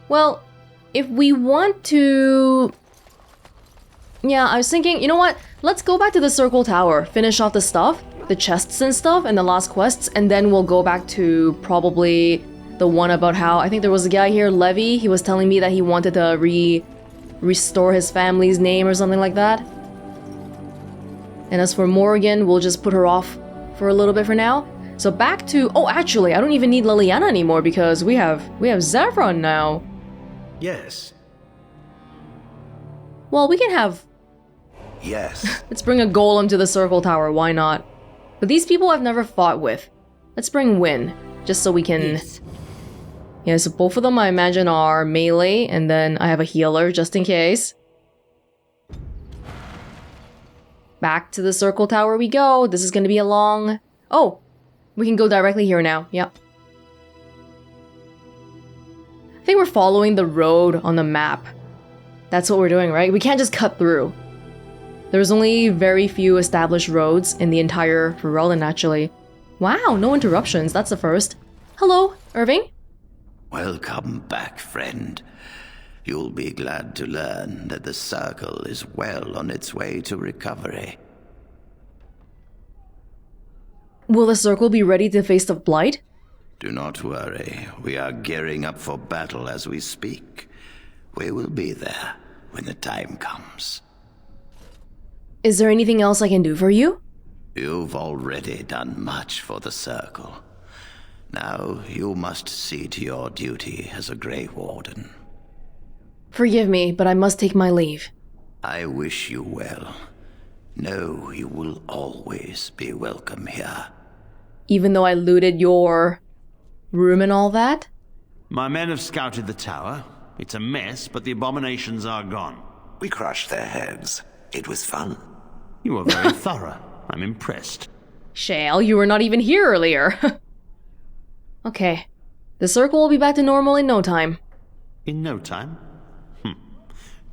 Well, if we want to... Yeah, I was thinking, you know what? Let's go back to the circle tower, finish off the stuff, the chests and stuff, and the last quests, and then we'll go back to probably the one about how... I think there was a guy here, Levy, he was telling me that he wanted to restore his family's name or something like that. And as for Morrigan, we'll just put her off for a little bit for now. So back to... Oh, actually, I don't even need Liliana anymore because we have Zevran now. Yes. Well, we can have... Yes. Let's bring a golem to the circle tower, why not? But these people I've never fought with. Let's bring Win, just so we can... Yes. Yeah, so both of them I imagine are melee, and then I have a healer just in case. Back to the circle tower we go. This is gonna be a long... Oh! We can go directly here now, yep. I think we're following the road on the map. That's what we're doing, right? We can't just cut through. There's only very few established roads in the entire Ferelden, actually. Wow, no interruptions, that's the first. Hello, Irving? Welcome back, friend. You'll be glad to learn that the Circle is well on its way to recovery. Will the Circle be ready to face the Blight? Do not worry. We are gearing up for battle as we speak. We will be there when the time comes. Is there anything else I can do for you? You've already done much for the Circle. Now you must see to your duty as a Grey Warden. Forgive me, but I must take my leave. I wish you well. Know you will always be welcome here. Even though I looted your room and all that? My men have scouted the tower. It's a mess, but the abominations are gone. We crushed their heads. It was fun. You were very thorough. I'm impressed. Shale, you were not even here earlier. Okay. The Circle will be back to normal in no time. In no time?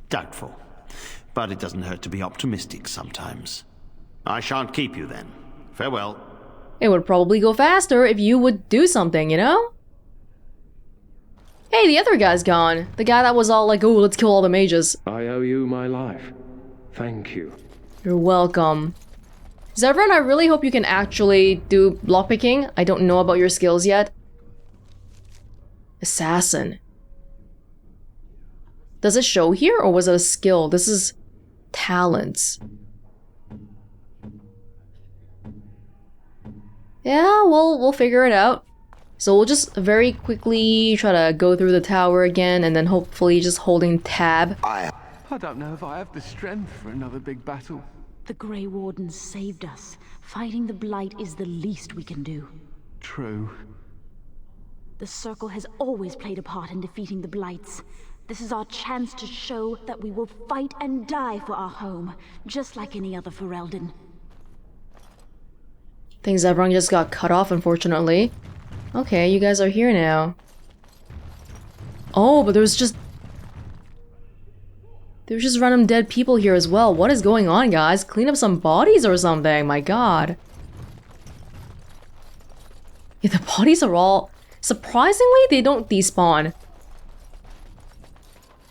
Doubtful. But it doesn't hurt to be optimistic sometimes. I shan't keep you then. Farewell. It would probably go faster if you would do something, you know? Hey, the other guy's gone. The guy that was all like, oh, let's kill all the mages. I owe you my life. Thank you. You're welcome. Zevran, I really hope you can actually do lockpicking. I don't know about your skills yet. Assassin. Does it show here, or was it a skill? This is talents. Yeah, we'll figure it out. So we'll just very quickly try to go through the tower again, and then hopefully just holding tab. I don't know if I have the strength for another big battle. The Grey Warden saved us. Fighting the Blight is the least we can do. True. The Circle has always played a part in defeating the Blights. This is our chance to show that we will fight and die for our home, just like any other Ferelden. Things everyone just got cut off, unfortunately. Okay, you guys are here now. Oh, but there's just random dead people here as well. What is going on, guys? Clean up some bodies or something, my god. Yeah, the bodies are all... Surprisingly, they don't despawn.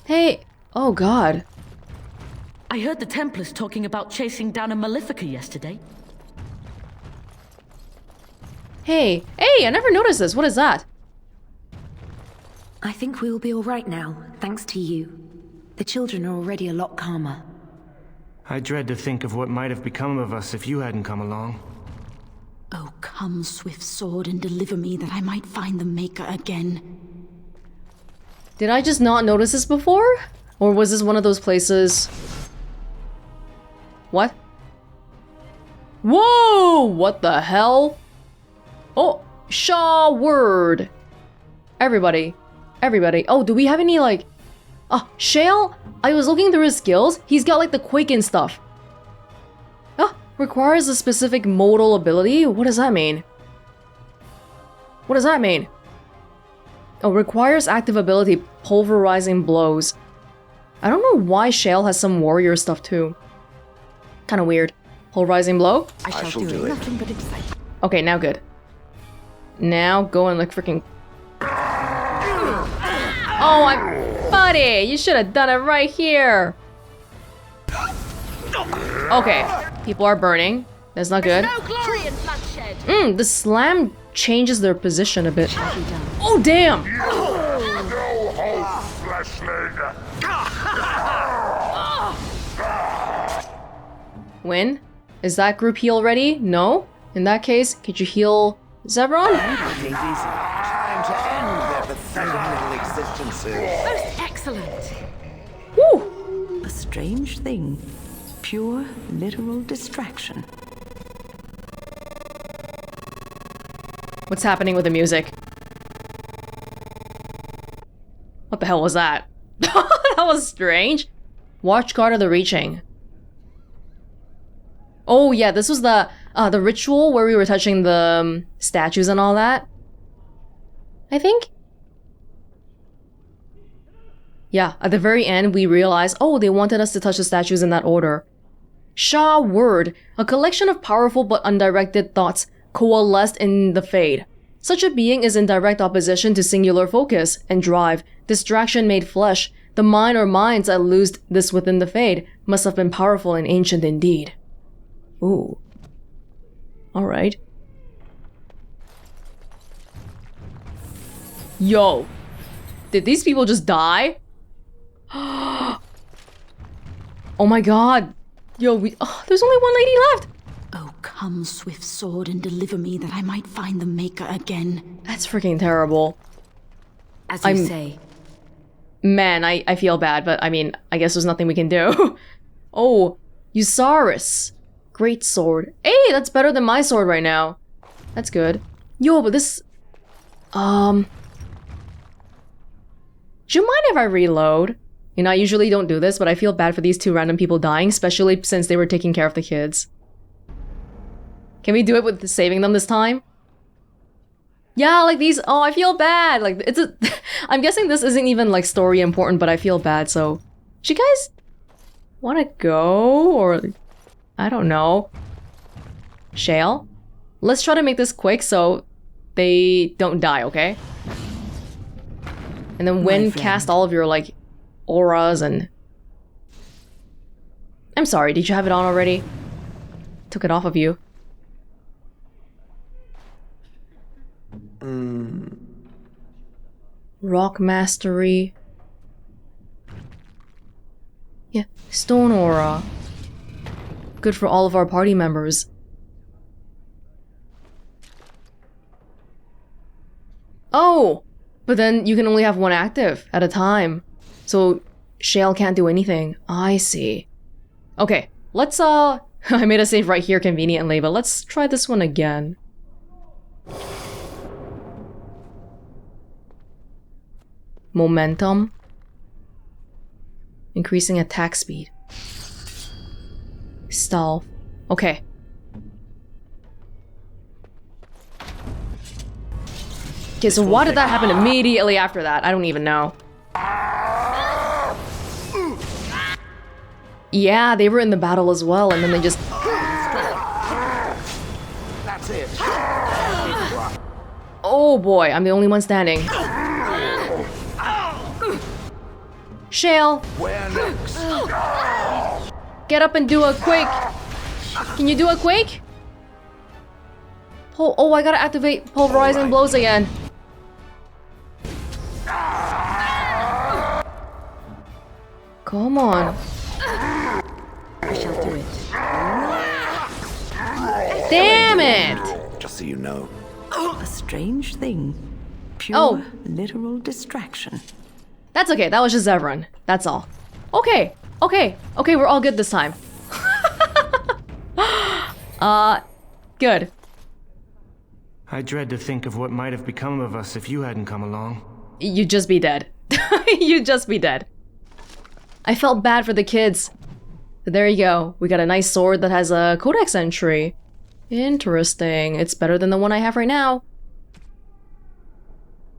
Hey, oh god. I heard the Templars talking about chasing down a Malefica yesterday. Hey, I never noticed this. What is that? I think we will be all right now, thanks to you. The children are already a lot calmer. I dread to think of what might have become of us if you hadn't come along. Oh, come, swift sword, and deliver me that I might find the Maker again. Did I just not notice this before? Or was this one of those places... What? Whoa! What the hell? Oh, Shaw word. Everybody. Oh, do we have any, like... Oh, Shale? I was looking through his skills. He's got, like, the quick and stuff. Oh, requires a specific modal ability? What does that mean? What does that mean? Oh, requires active ability, pulverizing blows. I don't know why Shale has some warrior stuff, too. Kinda weird. Pulverizing blow? I shall do it. Nothing but excitement. Okay, now good. Now go and like freaking... Oh, buddy, you should have done it right here. Okay, people are burning. That's not good. No glory in bloodshed. The slam changes their position a bit. Oh, damn! No hope, fleshling! Win? Is that group heal ready? No? In that case, could you heal Zevron? Time to end their pathetic little existences. Most excellent. Woo! A strange thing. Pure, literal distraction. What's happening with the music? What the hell was that? That was strange. Watch guard of the reaching. Oh yeah, this was the ritual where we were touching the statues and all that. I think. Yeah, at the very end we realized, oh, they wanted us to touch the statues in that order. Sha Word, a collection of powerful but undirected thoughts coalesced in the Fade. Such a being is in direct opposition to singular focus and drive, distraction made flesh. The mind or minds that loosed this within the Fade must have been powerful and ancient indeed. Ooh. Alright. Yo. Did these people just die? Oh my god. Yo, there's only one lady left. Oh, come, swift sword, and deliver me that I might find the Maker again. That's freaking terrible. As you say. Man, I feel bad, but I mean, I guess there's nothing we can do. Oh, Usaris. Great sword. Hey, that's better than my sword right now. That's good. Yo, but this... Do you mind if I reload? You know, I usually don't do this, but I feel bad for these two random people dying, especially since they were taking care of the kids. Can we do it with saving them this time? Yeah, like these... Oh, I feel bad! Like, it's a... I'm guessing this isn't even, like, story important, but I feel bad, so... Do you guys... wanna go? Or... I don't know. Shale? Let's try to make this quick so they don't die, okay? And then Win, cast all of your, like, auras and... I'm sorry, did you have it on already? Took it off of you. Rock Mastery. Yeah, Stone Aura. Good for all of our party members. Oh! But then you can only have one active at a time. So Shale can't do anything. I see. Okay, let's I made a save right here conveniently, but let's try this one again. Momentum. Increasing attack speed. Stealth. Okay. Okay, so why did that happen immediately after that? I don't even know. Yeah, they were in the battle as well, and then they just... That's it. Oh boy, I'm the only one standing. Shale! Where next? Get up and do a quake! Can you do a quake? Oh, I gotta activate pulverizing blows again. Come on. I shall do it. Damn it! Just so you know. A strange thing. Pure, literal distraction. That's okay, that was just Zevran. That's all. Okay, we're all good this time. Good. I dread to think of what might have become of us if you hadn't come along. You'd just be dead. You'd just be dead. I felt bad for the kids. But there you go. We got a nice sword that has a codex entry. Interesting. It's better than the one I have right now.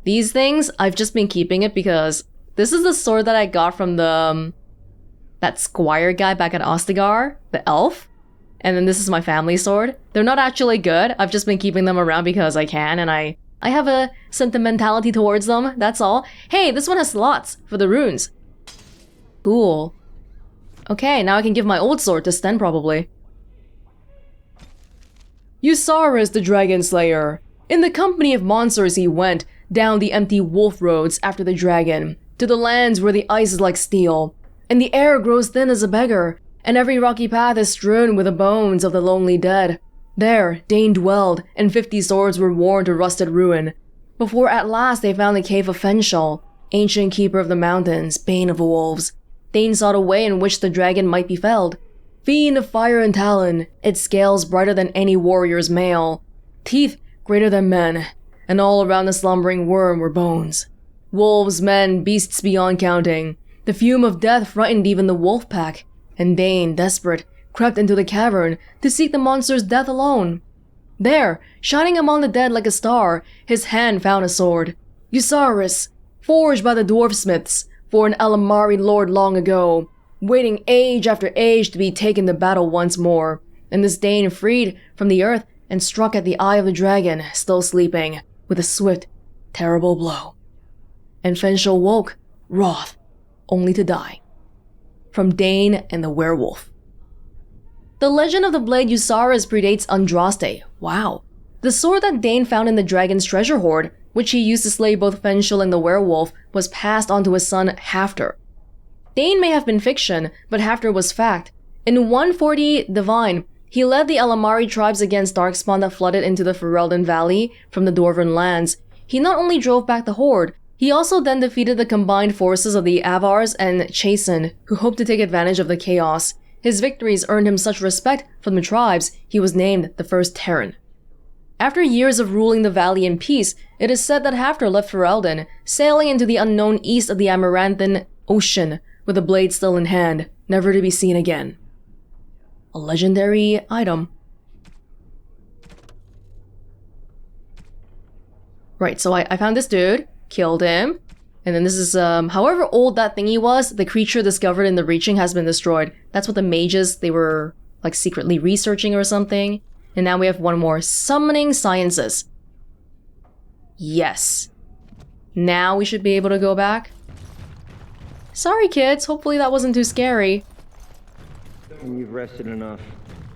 These things, I've just been keeping it because this is the sword that I got from the that squire guy back at Ostagar, the elf. And then this is my family sword. They're not actually good. I've just been keeping them around because I can, and I I have a sentimentality towards them, that's all. Hey, this one has slots for the runes. Cool. Okay, now I can give my old sword to Sten probably. Eusaurus the Dragon Slayer. In the company of monsters he went down the empty wolf roads after the dragon, to the lands where the ice is like steel, and the air grows thin as a beggar, and every rocky path is strewn with the bones of the lonely dead. There Dane dwelled, and 50 swords were worn to rusted ruin, before at last they found the cave of Fenshul, ancient keeper of the mountains, bane of the wolves. Dane sought a way in which the dragon might be felled. Fiend of fire and talon, its scales brighter than any warrior's mail, teeth greater than men, and all around the slumbering worm were bones. Wolves, men, beasts beyond counting. The fume of death frightened even the wolf pack, and Dane, desperate, crept into the cavern to seek the monster's death alone. There, shining among the dead like a star, his hand found a sword. Eusaurus, forged by the dwarf smiths for an Alamari lord long ago, waiting age after age to be taken to battle once more, and this Dane freed from the earth and struck at the eye of the dragon, still sleeping, with a swift, terrible blow. And Fenshul woke, wroth, only to die. From Dane and the Werewolf. The legend of the blade Eusaurus predates Andraste. Wow. The sword that Dane found in the dragon's treasure hoard, which he used to slay both Fenshul and the werewolf, was passed on to his son Hafter. Dane may have been fiction, but Hafter was fact. In 140 Divine, he led the Alamari tribes against darkspawn that flooded into the Ferelden Valley from the Dwarven lands. He not only drove back the horde, he also then defeated the combined forces of the Avars and Chasen, who hoped to take advantage of the chaos. His victories earned him such respect from the tribes, he was named the First Terran. After years of ruling the valley in peace, it is said that Hafter left Ferelden, sailing into the unknown east of the Amaranthan Ocean, with a blade still in hand, never to be seen again. A legendary item. Right, so I found this dude, killed him, and then this is, however old that thingy was, the creature discovered in the Reaching has been destroyed. That's what the mages, they were, like, secretly researching or something. And now we have one more. Summoning Sciences. Yes. Now we should be able to go back. Sorry, kids. Hopefully that wasn't too scary. You've rested enough.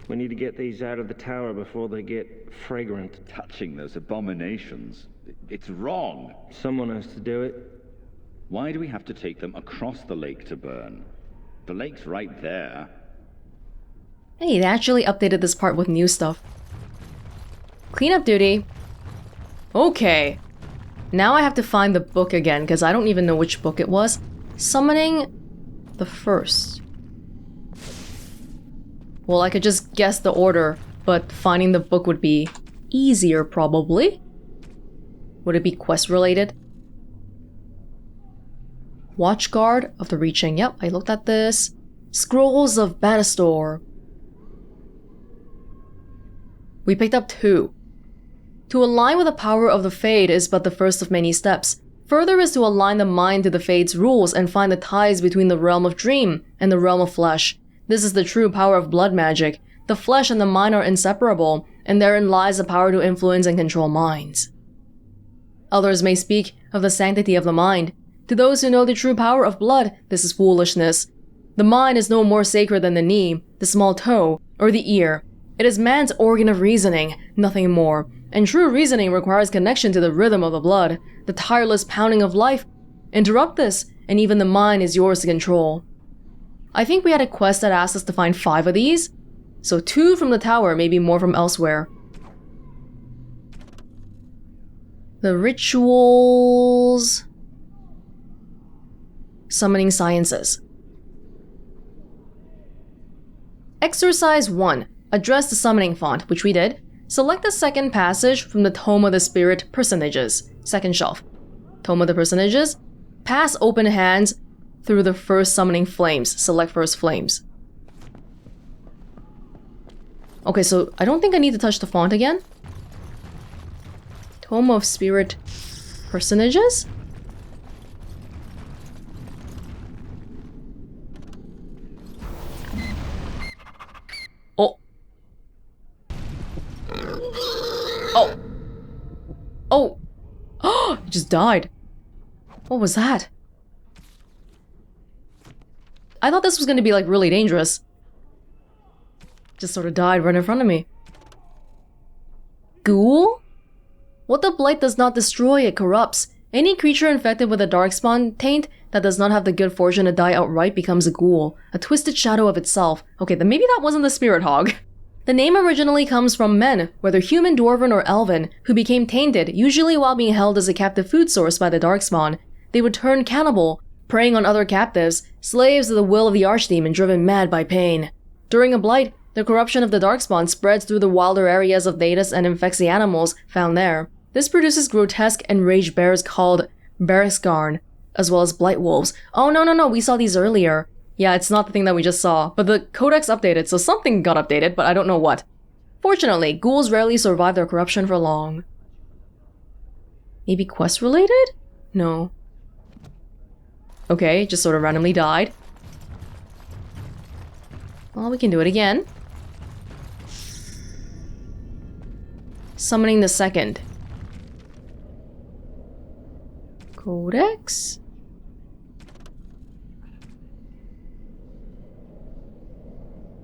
We need to get these out of the tower before they get fragrant. Touching those abominations. It's wrong. Someone has to do it. Why do we have to take them across the lake to burn? The lake's right there. Hey, they actually updated this part with new stuff. Cleanup duty. Okay. Now I have to find the book again, because I don't even know which book it was. Summoning the first. Well, I could just guess the order, but finding the book would be easier, probably. Would it be quest-related? Watchguard of the Reaching. Yep, I looked at this. Scrolls of Banastor. We picked up 2. To align with the power of the Fade is but the first of many steps. Further is to align the mind to the Fade's rules and find the ties between the realm of dream and the realm of flesh. This is the true power of blood magic. The flesh and the mind are inseparable, and therein lies the power to influence and control minds. Others may speak of the sanctity of the mind. To those who know the true power of blood, this is foolishness. The mind is no more sacred than the knee, the small toe, or the ear. It is man's organ of reasoning, nothing more. And true reasoning requires connection to the rhythm of the blood, the tireless pounding of life. Interrupt this, and even the mind is yours to control. I think we had a quest that asked us to find 5 of these, so 2 from the tower, maybe more from elsewhere. The rituals... Summoning Sciences. Exercise 1. Address the summoning font, which we did. Select the second passage from the Tome of the Spirit Personages, second shelf. Tome of the Personages. Pass open hands through the first summoning flames. Select first flames. Okay, so I don't think I need to touch the font again. Tome of Spirit Personages? Oh. Oh. Oh. He just died. What was that? I thought this was gonna be like really dangerous. Just sort of died right in front of me. Ghoul? What the blight does not destroy, it corrupts. Any creature infected with a darkspawn taint that does not have the good fortune to die outright becomes a ghoul, a twisted shadow of itself. Okay, then maybe that wasn't the spirit hog. The name originally comes from men, whether human, dwarven, or elven, who became tainted, usually while being held as a captive food source by the darkspawn. They would turn cannibal, preying on other captives, slaves of the will of the archdemon driven mad by pain. During a blight, the corruption of the darkspawn spreads through the wilder areas of Thedas and infects the animals found there. This produces grotesque enraged bears called Beresgarn, as well as blight wolves. Oh no, we saw these earlier. Yeah, it's not the thing that we just saw, but the codex updated, so something got updated, but I don't know what. Fortunately, ghouls rarely survive their corruption for long. Maybe quest related? No. Okay, just sort of randomly died. Well, we can do it again. Summoning the second. Codex?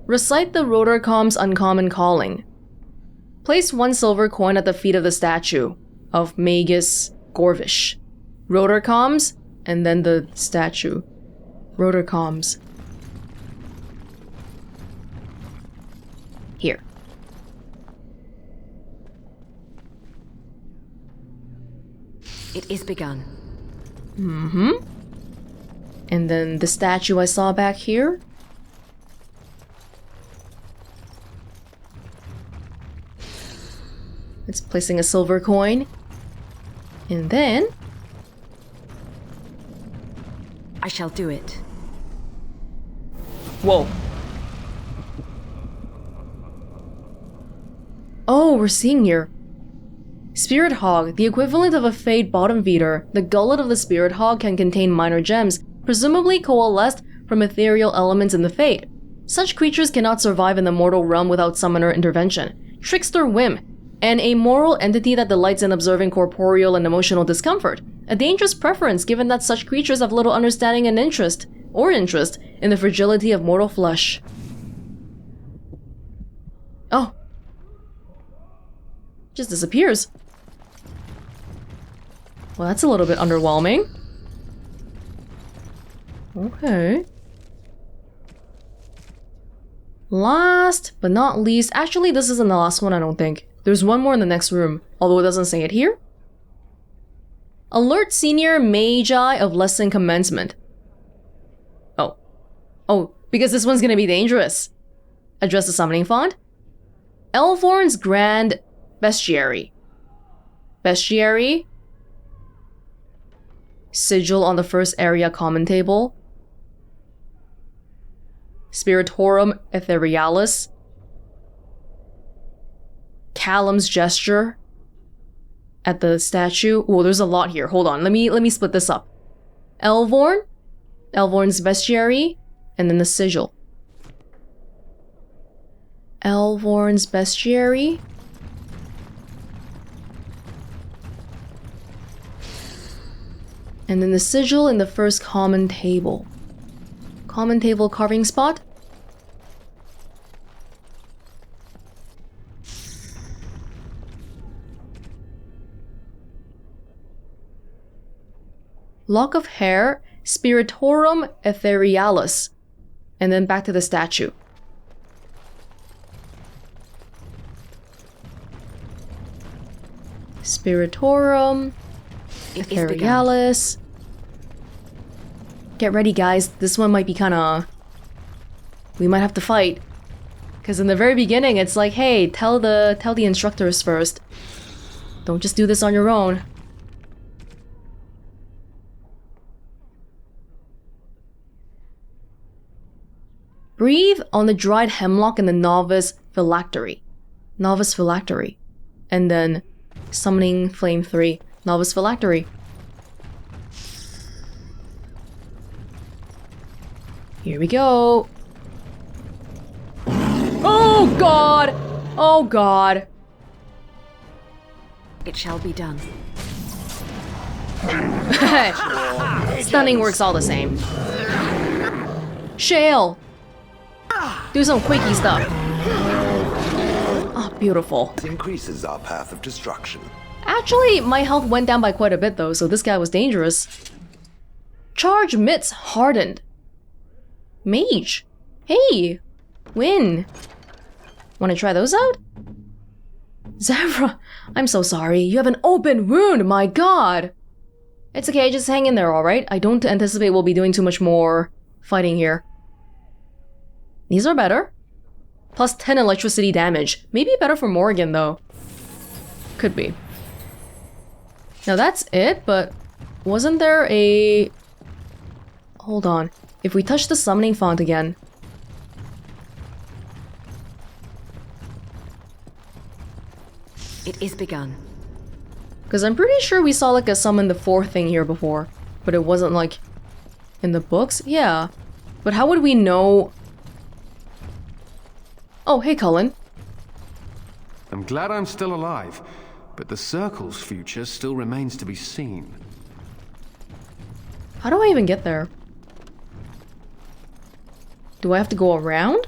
Recite the Rotorcom's uncommon calling. Place 1 silver coin at the feet of the statue of Magus Gorvish. Rotorcoms, and then the statue. Rotorcoms. Here. It is begun. Mm-hmm. And then the statue I saw back here. It's placing a silver coin. And then... I shall do it. Whoa. Oh, we're seeing here. Spirit Hog, the equivalent of a Fade bottom feeder, the gullet of the Spirit Hog can contain minor gems, presumably coalesced from ethereal elements in the Fade. Such creatures cannot survive in the mortal realm without summoner intervention. Trickster whim, an amoral entity that delights in observing corporeal and emotional discomfort. A dangerous preference given that such creatures have little understanding and interest in the fragility of mortal flesh. Oh. Just disappears. Well, that's a little bit underwhelming. Okay. Last but not least, actually this isn't the last one, I don't think. There's one more in the next room, although it doesn't say it here. Alert senior magi of lesson commencement. Oh, because this one's gonna be dangerous. Address the summoning font. Elvorn's Grand Bestiary. Sigil on the first area common table. Spiritorum Etherealis. Callum's gesture at the statue. Oh, there's a lot here. Hold on. Let me split this up. Elvorn's Bestiary, and then the sigil. Elvorn's Bestiary. And then the sigil in the first common table. Common table carving spot. Lock of hair, Spiritorum Etherealis. And then back to the statue. Spiritorum Etherealis. Get ready, guys. This one might be kinda... we might have to fight. Because in the very beginning, it's like, hey, tell the instructors first. Don't just do this on your own. Breathe on the dried hemlock in the novice phylactery. And then summoning flame 3. Novice phylactery. Here we go. Oh god! Oh god. It shall be done. Stunning works all the same. Shale! Do some quakey stuff. Oh, beautiful. It increases our path of destruction. Actually, my health went down by quite a bit though, so this guy was dangerous. Charge mitts hardened. Mage. Hey! Win. Wanna try those out? Zevra, I'm so sorry. You have an open wound, my god! It's okay, just hang in there, alright? I don't anticipate we'll be doing too much more fighting here. These are better. Plus 10 electricity damage. Maybe better for Morgan, though. Could be. Now that's it, but wasn't there a... Hold on. If we touch the summoning font again... It is begun. Because I'm pretty sure we saw like a summon the 4th thing here before. But it wasn't like... in the books? Yeah. But how would we know... Oh, hey Cullen. I'm glad I'm still alive, but the Circle's future still remains to be seen. How do I even get there? Do I have to go around?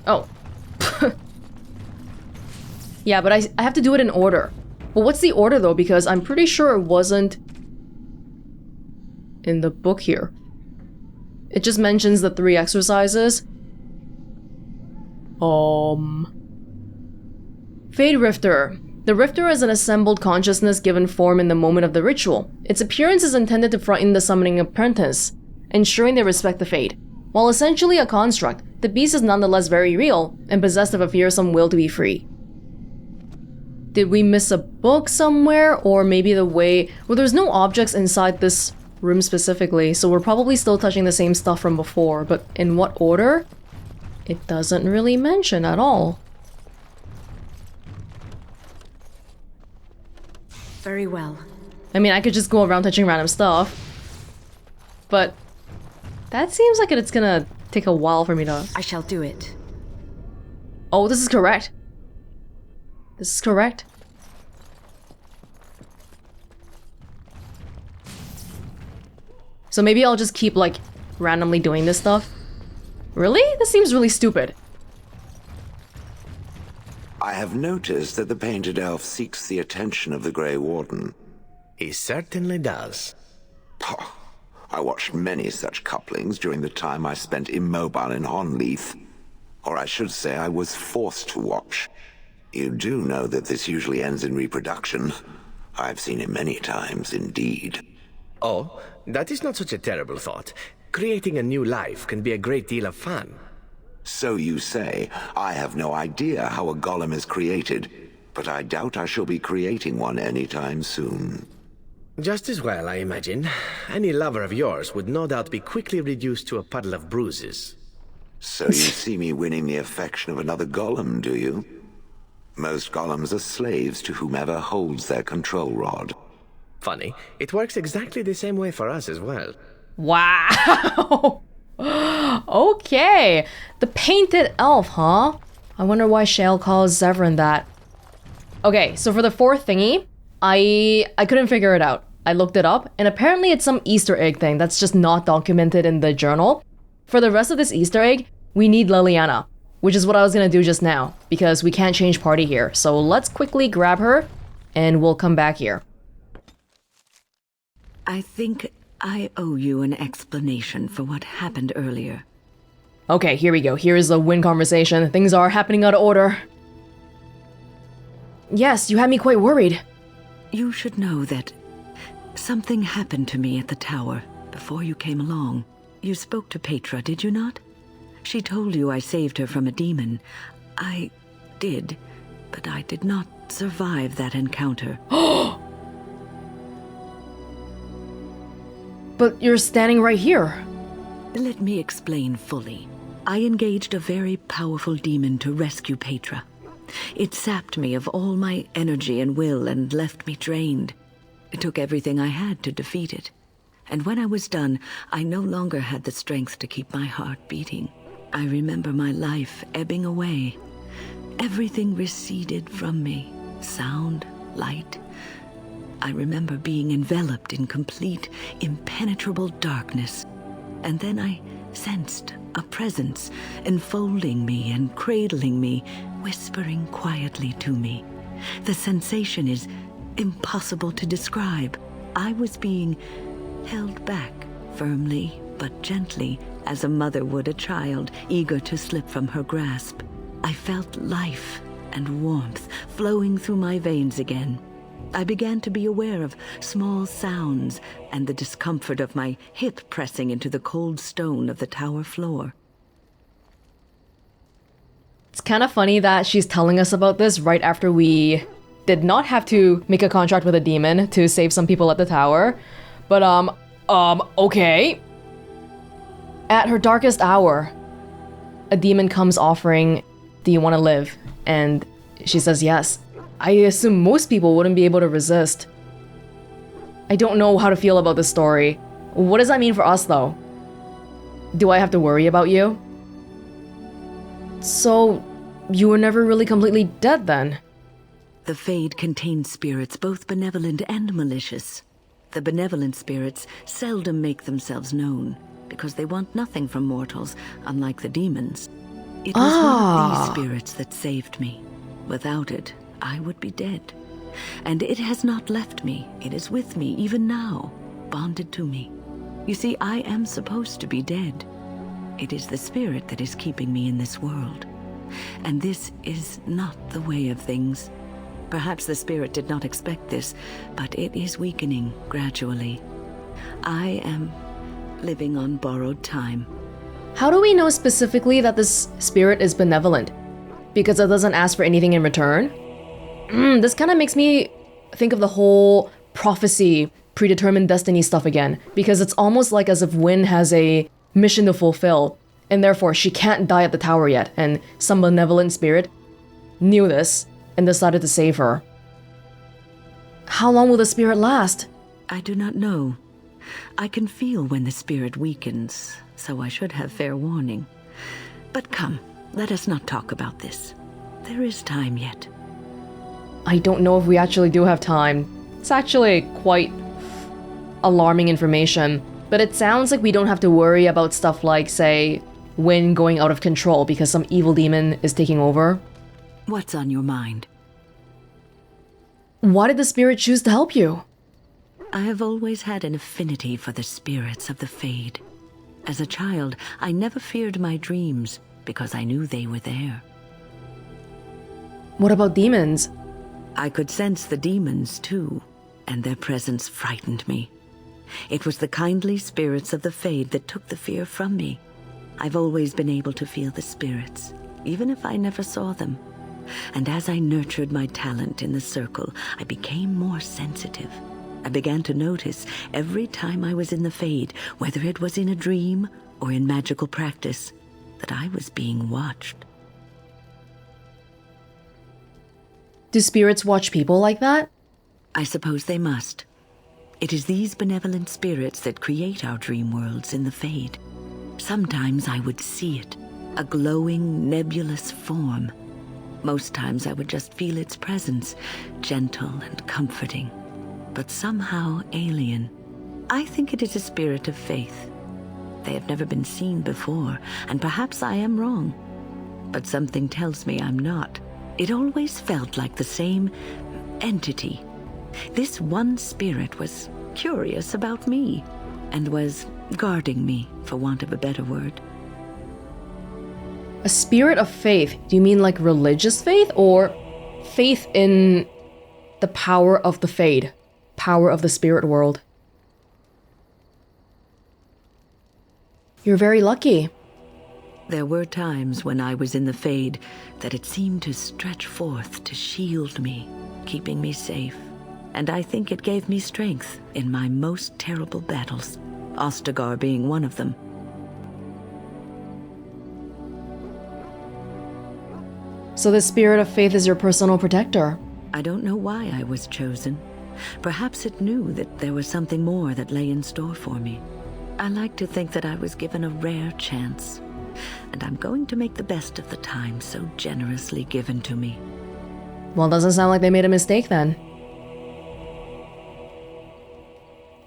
Oh. Yeah, but I have to do it in order. But what's the order though? Because I'm pretty sure it wasn't in the book here. It just mentions the 3 exercises. Fade Rifter. The Rifter is an assembled consciousness given form in the moment of the ritual. Its appearance is intended to frighten the summoning apprentice, ensuring they respect the fade. While essentially a construct, the beast is nonetheless very real and possessed of a fearsome will to be free. Did we miss a book somewhere? Or maybe the way... Well, there's no objects inside this room specifically, so we're probably still touching the same stuff from before, but in what order? It doesn't really mention at all. Very well. I mean, I could just go around touching random stuff, but that seems like it's gonna take a while for me to... I shall do it. Oh, this is correct. This is correct. So maybe I'll just keep, like, randomly doing this stuff. Really? This seems really stupid. I have noticed that the painted elf seeks the attention of the Grey Warden. He certainly does. I watched many such couplings during the time I spent immobile in Honleith. Or I should say I was forced to watch. You do know that this usually ends in reproduction. I've seen it many times, indeed. Oh, that is not such a terrible thought. Creating a new life can be a great deal of fun. So you say. I have no idea how a golem is created, but I doubt I shall be creating one anytime soon. Just as well, I imagine. Any lover of yours would no doubt be quickly reduced to a puddle of bruises. So you see me winning the affection of another golem, do you? Most golems are slaves to whomever holds their control rod. Funny, it works exactly the same way for us as well. Wow! Okay! The painted elf, huh? I wonder why Shale calls Zevran that. Okay, so for the 4th thingy, I couldn't figure it out. I looked it up, and apparently it's some Easter egg thing that's just not documented in the journal. For the rest of this Easter egg, we need Liliana, which is what I was gonna do just now, because we can't change party here. So let's quickly grab her, and we'll come back here. I think I owe you an explanation for what happened earlier. Okay, here we go. Here is the win conversation. Things are happening out of order. Yes, you had me quite worried. You should know that something happened to me at the tower before you came along. You spoke to Petra, did you not? She told you I saved her from a demon. I did, but I did not survive that encounter. But you're standing right here. Let me explain fully. I engaged a very powerful demon to rescue Petra. It sapped me of all my energy and will and left me drained. It took everything I had to defeat it. And when I was done, I no longer had the strength to keep my heart beating. I remember my life ebbing away. Everything receded from me. Sound, light. I remember being enveloped in complete, impenetrable darkness. And then I sensed a presence enfolding me and cradling me, whispering quietly to me. The sensation is impossible to describe. I was being held back firmly but gently, as a mother would a child eager to slip from her grasp. I felt life and warmth flowing through my veins again. I began to be aware of small sounds and the discomfort of my hip pressing into the cold stone of the tower floor. It's kind of funny that she's telling us about this right after we did not have to make a contract with a demon to save some people at the tower. But, okay. At her darkest hour, a demon comes offering, "Do you want to live?" And she says yes. I assume most people wouldn't be able to resist. I don't know how to feel about this story. What does that mean for us, though? Do I have to worry about you? So, you were never really completely dead then? The Fade contains spirits both benevolent and malicious. The benevolent spirits seldom make themselves known, because they want nothing from mortals, unlike the demons. It was one of these spirits that saved me. Without it, I would be dead. And it has not left me. It is with me even now, bonded to me. You see, I am supposed to be dead. It is the spirit that is keeping me in this world. And this is not the way of things. Perhaps the spirit did not expect this, but it is weakening gradually. I am living on borrowed time. How do we know specifically that this spirit is benevolent? Because it doesn't ask for anything in return? This kind of makes me think of the whole prophecy, predetermined destiny stuff again. Because it's almost like as if Wynne has a mission to fulfill, and therefore she can't die at the tower yet, and some benevolent spirit knew this and decided to save her. How long will the spirit last? I do not know. I can feel when the spirit weakens, so I should have fair warning. But come, let us not talk about this. There is time yet. I don't know if we actually do have time. It's actually quite alarming information, but it sounds like we don't have to worry about stuff like, say, Wynne going out of control because some evil demon is taking over. What's on your mind? Why did the spirit choose to help you? I have always had an affinity for the spirits of the Fade. As a child, I never feared my dreams because I knew they were there. What about demons? I could sense the demons, too, and their presence frightened me. It was the kindly spirits of the Fade that took the fear from me. I've always been able to feel the spirits, even if I never saw them. And as I nurtured my talent in the circle, I became more sensitive. I began to notice every time I was in the Fade, whether it was in a dream or in magical practice, that I was being watched. Do spirits watch people like that? I suppose they must. It is these benevolent spirits that create our dream worlds in the Fade. Sometimes I would see it, a glowing, nebulous form. Most times I would just feel its presence, gentle and comforting, but somehow alien. I think it is a spirit of faith. They have never been seen before, and perhaps I am wrong. But something tells me I'm not. It always felt like the same entity. This one spirit was curious about me, and was guarding me, for want of a better word. A spirit of faith? Do you mean like religious faith, or faith in the power of the Fade? Power of the spirit world? You're very lucky. There were times when I was in the Fade that it seemed to stretch forth to shield me, keeping me safe. And I think it gave me strength in my most terrible battles, Ostagar being one of them. So the spirit of faith is your personal protector? I don't know why I was chosen. Perhaps it knew that there was something more that lay in store for me. I like to think that I was given a rare chance, and I'm going to make the best of the time so generously given to me. Well, doesn't sound like they made a mistake then.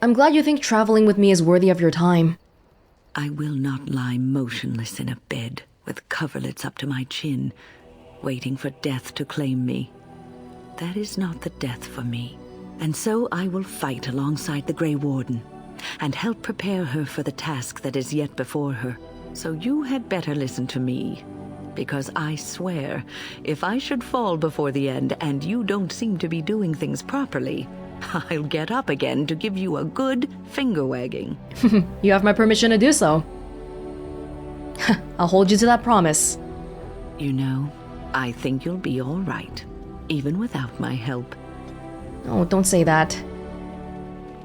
I'm glad you think traveling with me is worthy of your time. I will not lie motionless in a bed with coverlets up to my chin, waiting for death to claim me. That is not the death for me. And so I will fight alongside the Grey Warden, and help prepare her for the task that is yet before her. So you had better listen to me, because I swear, if I should fall before the end and you don't seem to be doing things properly, I'll get up again to give you a good finger wagging. You have my permission to do so. I'll hold you to that promise. You know, I think you'll be all right, even without my help. Oh, don't say that.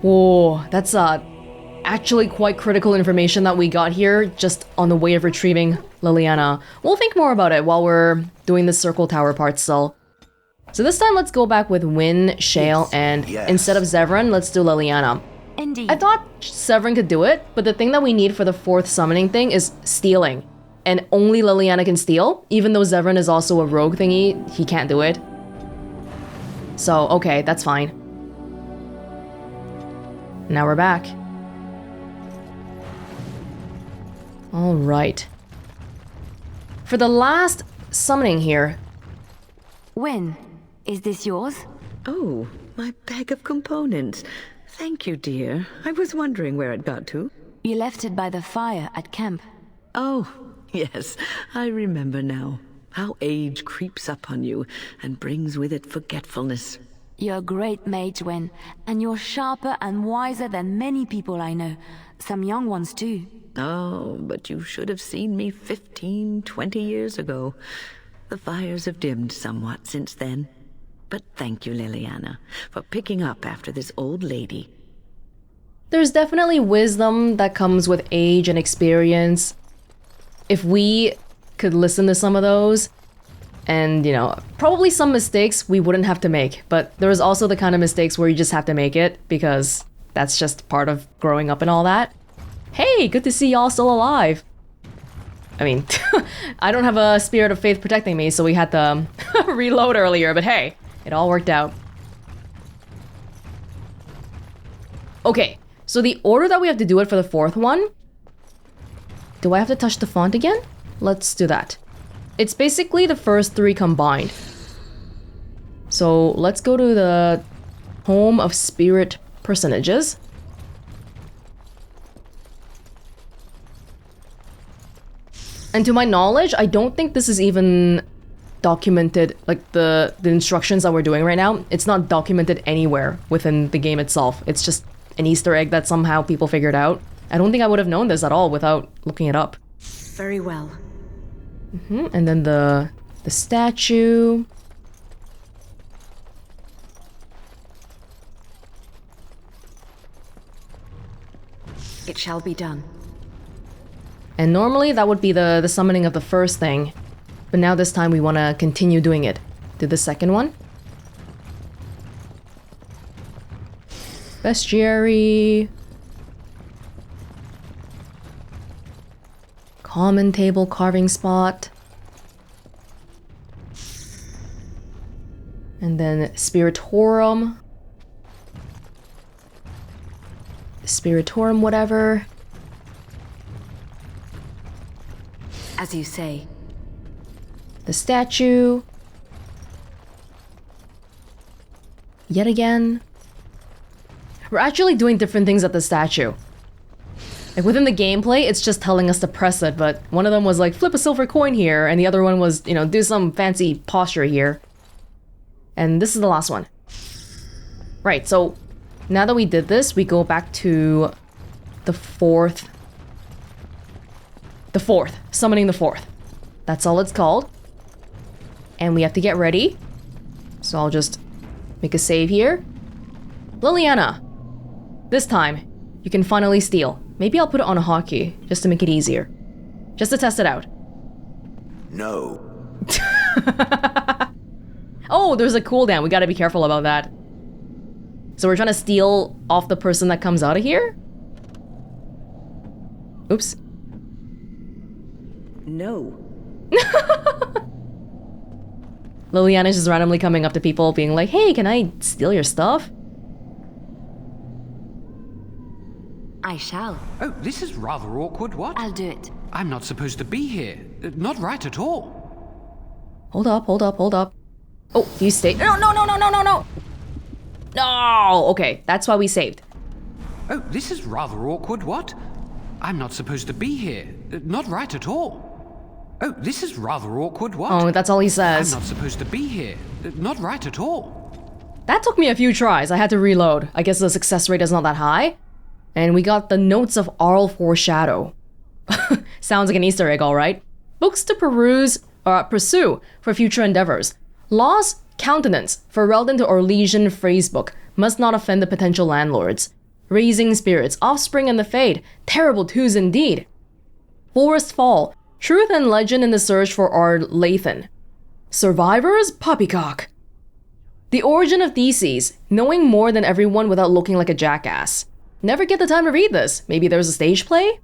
Whoa, that's actually quite critical information that we got here just on the way of retrieving Liliana. We'll think more about it while we're doing the circle tower part still. So this time let's go back with Wynn, Shale, and instead of Zevran, let's do Liliana. Indeed. I thought Zevran could do it, but the thing that we need for the 4th summoning thing is stealing. And only Liliana can steal, even though Zevran is also a rogue thingy, he can't do it. So, okay, that's fine. Now we're back. Alright. For the last summoning here... Wynn, is this yours? Oh, my bag of components. Thank you, dear. I was wondering where it got to. You left it by the fire at camp. Oh, yes, I remember now. How age creeps up on you and brings with it forgetfulness. You're a great mage, Wynn, and you're sharper and wiser than many people I know. Some young ones, too. Oh, but you should have seen me 15, 20 years ago. The fires have dimmed somewhat since then. But thank you, Liliana, for picking up after this old lady. There's definitely wisdom that comes with age and experience. If we could listen to some of those, and, you know, probably some mistakes we wouldn't have to make, but there's also the kind of mistakes where you just have to make it, because that's just part of growing up and all that. Hey, good to see y'all still alive. I mean, I don't have a spirit of faith protecting me, so we had to reload earlier, but hey, it all worked out. Okay, so the order that we have to do it for the 4th one... Do I have to touch the font again? Let's do that. It's basically the first 3 combined. So let's go to the Home of Spirit Personages. And to my knowledge, I don't think this is even documented, like the instructions that we're doing right now. It's not documented anywhere within the game itself. It's just an Easter egg that somehow people figured out. I don't think I would have known this at all without looking it up. Very well. And then the statue. It shall be done. And normally that would be the summoning of the first thing. But now this time we want to continue doing it. Do the second one. Bestiary. Common table carving spot. And then Spiritorum. Spiritorum whatever. As you say. The statue. Yet again. We're actually doing different things at the statue. Like within the gameplay, it's just telling us to press it, but one of them was like, flip a silver coin here, and the other one was, you know, do some fancy posture here. And this is the last one. Right, so now that we did this, we go back to the 4th. The 4th. Summoning the 4th. That's all it's called. And we have to get ready. So I'll just make a save here. Liliana. This time, you can finally steal. Maybe I'll put it on a hotkey, just to make it easier. Just to test it out. No. Oh, there's a cooldown. We gotta be careful about that. So we're trying to steal off the person that comes out of here? Oops. No. Liliana's just randomly coming up to people being like, hey, can I steal your stuff? I shall. Oh, this is rather awkward, what? I'll do it. I'm not supposed to be here. Not right at all. Hold up, hold up, hold up. Oh, you stayed. No, no, no, no, no, no, no! No! Okay, that's why we saved. Oh, this is rather awkward, what? I'm not supposed to be here. Not right at all. Oh, this is rather awkward, what? Oh, that's all he says. I'm not supposed to be here. Not right at all. That took me a few tries. I had to reload. I guess the success rate is not that high. And we got the Notes of Arl Foreshadow. Sounds like an Easter egg, alright. Books to pursue for future endeavors. Laws, countenance for Reldon to Orlesian phrasebook. Must not offend the potential landlords. Raising spirits, offspring and the fade. Terrible twos indeed. Forest Fall. Truth and legend in the search for our Lathan. Survivors, poppycock. The origin of Theses. Knowing more than everyone without looking like a jackass. Never get the time to read this. Maybe there's a stage play?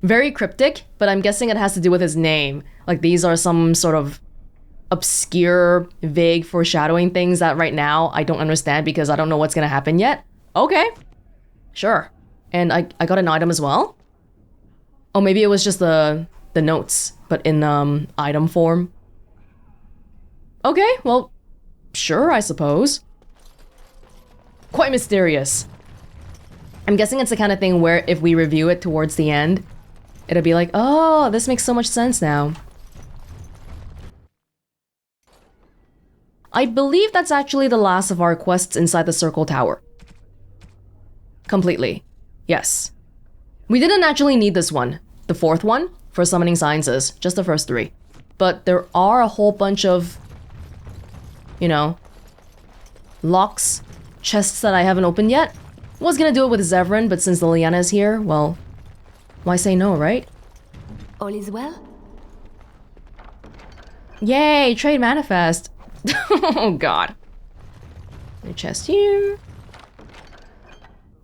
Very cryptic, but I'm guessing it has to do with his name. Like these are some sort of obscure, vague foreshadowing things that right now I don't understand because I don't know what's gonna happen yet. Okay, sure. And I got an item as well? Oh, maybe it was just the notes, but in item form. Okay, well, sure, I suppose. Quite mysterious. I'm guessing it's the kind of thing where if we review it towards the end, it'll be like, oh, this makes so much sense now. I believe that's actually the last of our quests inside the Circle Tower. Completely. Yes. We didn't actually need this one. The fourth one, for summoning sciences. Just the first three. But there are a whole bunch of, you know, locks, chests that I haven't opened yet. Was gonna do it with Zevran, but since Liliana is here, well, why say no, right? All is well? Yay, trade manifest. Oh god. New chest here.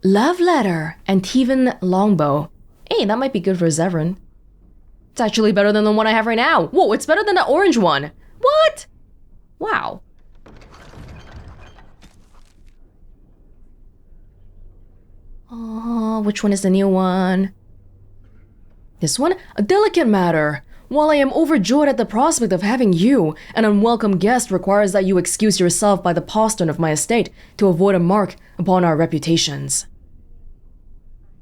Love letter, Antivan longbow. Hey, that might be good for Zevran. It's actually better than the one I have right now. Whoa, it's better than the orange one. What? Wow. Oh, which one is the new one? This one? A delicate matter. While I am overjoyed at the prospect of having you, an unwelcome guest requires that you excuse yourself by the postern of my estate to avoid a mark upon our reputations.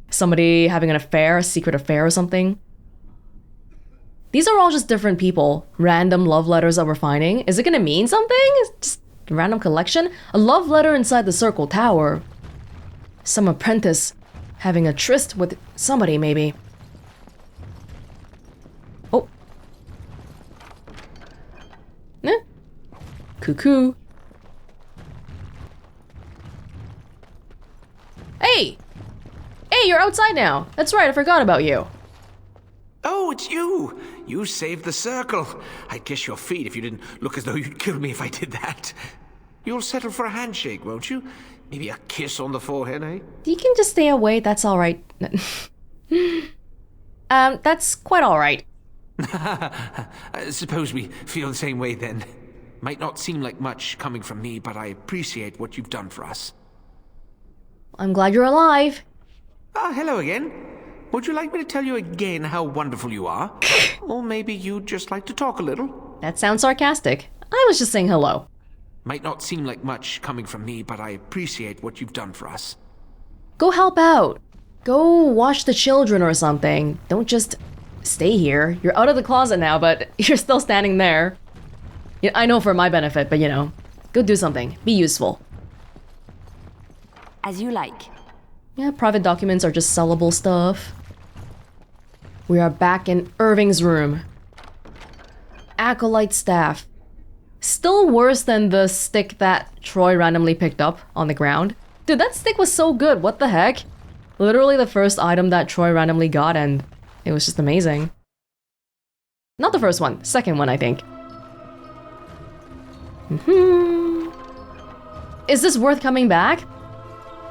Somebody having an affair, a secret affair or something? These are all just different people. Random love letters that we're finding. Is it gonna mean something? Just a random collection? A love letter inside the Circle Tower. Some apprentice having a tryst with somebody, maybe. Oh. Eh? Cuckoo. Hey! Hey, you're outside now. That's right, I forgot about you. Oh, it's you! You saved the circle. I'd kiss your feet if you didn't look as though you'd kill me if I did that. You'll settle for a handshake, won't you? Maybe a kiss on the forehead, eh? You can just stay away, that's alright. That's quite alright. Suppose we feel the same way then. Might not seem like much coming from me, but I appreciate what you've done for us. I'm glad you're alive. Ah, hello again. Would you like me to tell you again how wonderful you are? Or maybe you'd just like to talk a little? That sounds sarcastic. I was just saying hello. Might not seem like much coming from me, but I appreciate what you've done for us. Go help out. Go wash the children or something. Don't just stay here. You're out of the closet now, but you're still standing there. Yeah, I know for my benefit, but you know, go do something. Be useful. As you like. Yeah, private documents are just sellable stuff. We are back in Irving's room. Acolyte staff. Still worse than the stick that Troy randomly picked up on the ground. Dude, that stick was so good, what the heck? Literally the first item that Troy randomly got and it was just amazing. Not the first one, second one I think. Is this worth coming back?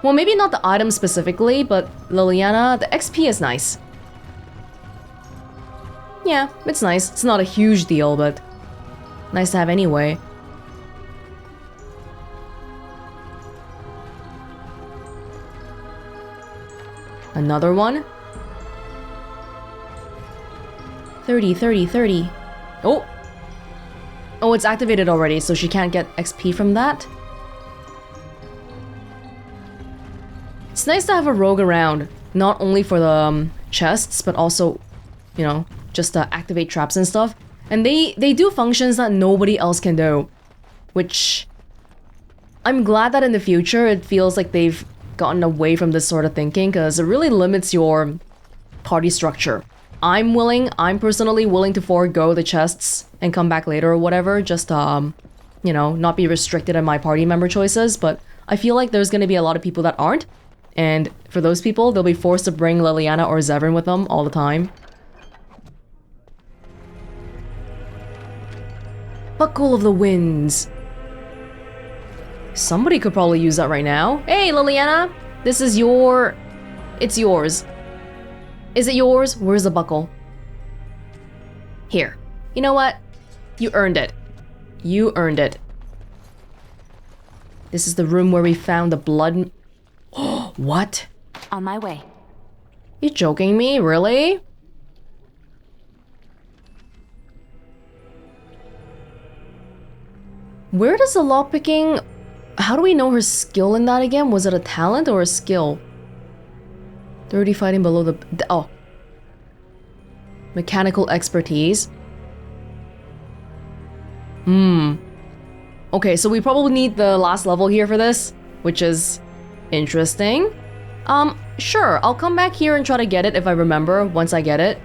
Well, maybe not the item specifically, but Liliana, the XP is nice. Yeah, it's nice. It's not a huge deal, but nice to have anyway. Another one. 30, 30, 30. Oh! Oh, it's activated already, so she can't get XP from that. It's nice to have a rogue around, not only for the chests, but also, you know, just to activate traps and stuff. And they do functions that nobody else can do, which I'm glad that in the future it feels like they've gotten away from this sort of thinking, because it really limits your party structure. I'm personally willing to forego the chests and come back later or whatever, just you know, not be restricted in my party member choices, but I feel like there's gonna be a lot of people that aren't, and for those people, they'll be forced to bring Liliana or Zevran with them all the time. Buckle of the Winds. Somebody could probably use that right now. Hey, Liliana! This is your... It's yours. Is it yours? Where's the buckle? Here. You know what? You earned it. You earned it. This is the room where we found the blood... Oh, what? On my way. You joking me? Really? Where does the lockpicking... How do we know her skill in that again? Was it a talent or a skill? 30 fighting below the... Oh. Mechanical expertise. Okay, so we probably need the last level here for this, which is interesting. Sure, I'll come back here and try to get it if I remember once I get it.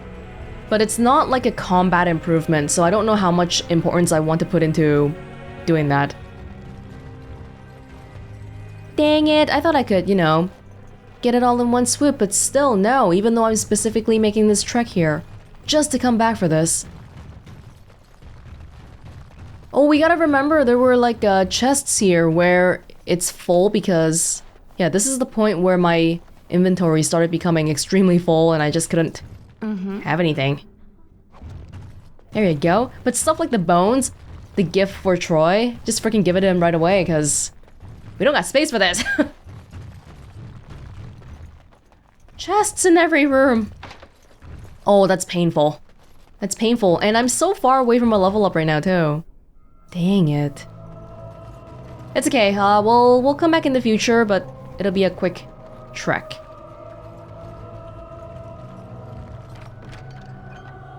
But it's not like a combat improvement, so I don't know how much importance I want to put into doing that. Dang it, I thought I could, you know, get it all in one swoop, but still, no, even though I'm specifically making this trek here, just to come back for this. Oh, we gotta remember there were like chests here where it's full because, yeah, this is the point where my inventory started becoming extremely full and I just couldn't have anything. There you go. But stuff like the bones, the gift for Troy, just freaking give it to him right away because we don't got space for this. Chests in every room. Oh, that's painful. That's painful. And I'm so far away from a level up right now, too. Dang it. It's okay. We'll come back in the future, but it'll be a quick trek.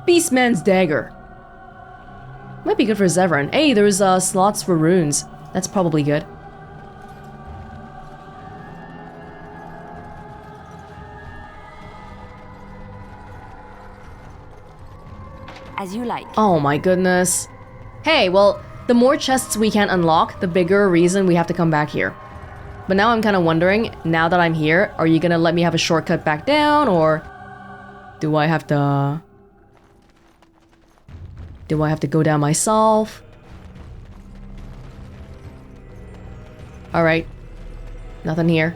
Beastman's Dagger. Might be good for Zevran. Hey, there's slots for runes. That's probably good. As you like. Oh my goodness. Hey, well, the more chests we can unlock, the bigger reason we have to come back here. But now I'm kind of wondering, now that I'm here, are you gonna let me have a shortcut back down, or do I have to... Do I have to go down myself? Alright. Nothing here.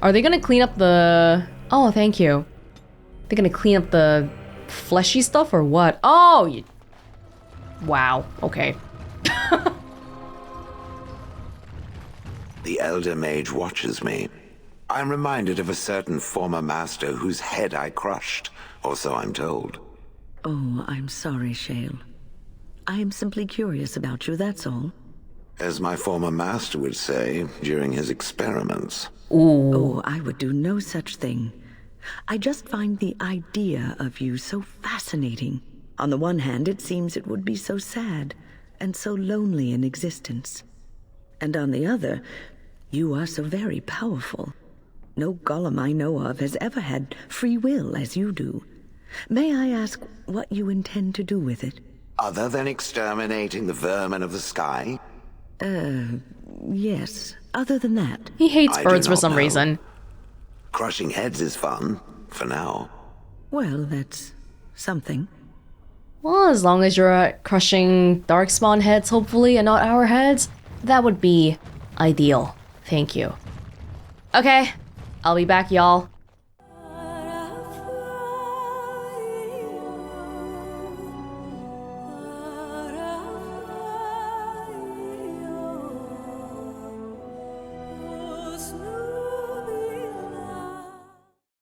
Are they gonna clean up the... Oh, thank you. They're gonna clean up the fleshy stuff or what? Oh, you... Wow, okay. The Elder Mage watches me. I'm reminded of a certain former master whose head I crushed, or so I'm told. Oh, I'm sorry, Shale. I am simply curious about you, that's all. As my former master would say during his experiments. Ooh. Oh, I would do no such thing. I just find the idea of you so fascinating. On the one hand, it seems it would be so sad and so lonely in existence. And on the other, you are so very powerful. No golem I know of has ever had free will as you do. May I ask what you intend to do with it? Other than exterminating the vermin of the sky? Yes. Other than that. He hates birds for some reason. Crushing heads is fun, for now. Well, that's something. Well, as long as you're crushing darkspawn heads, hopefully, and not our heads, that would be ideal. Thank you. Okay, I'll be back, y'all.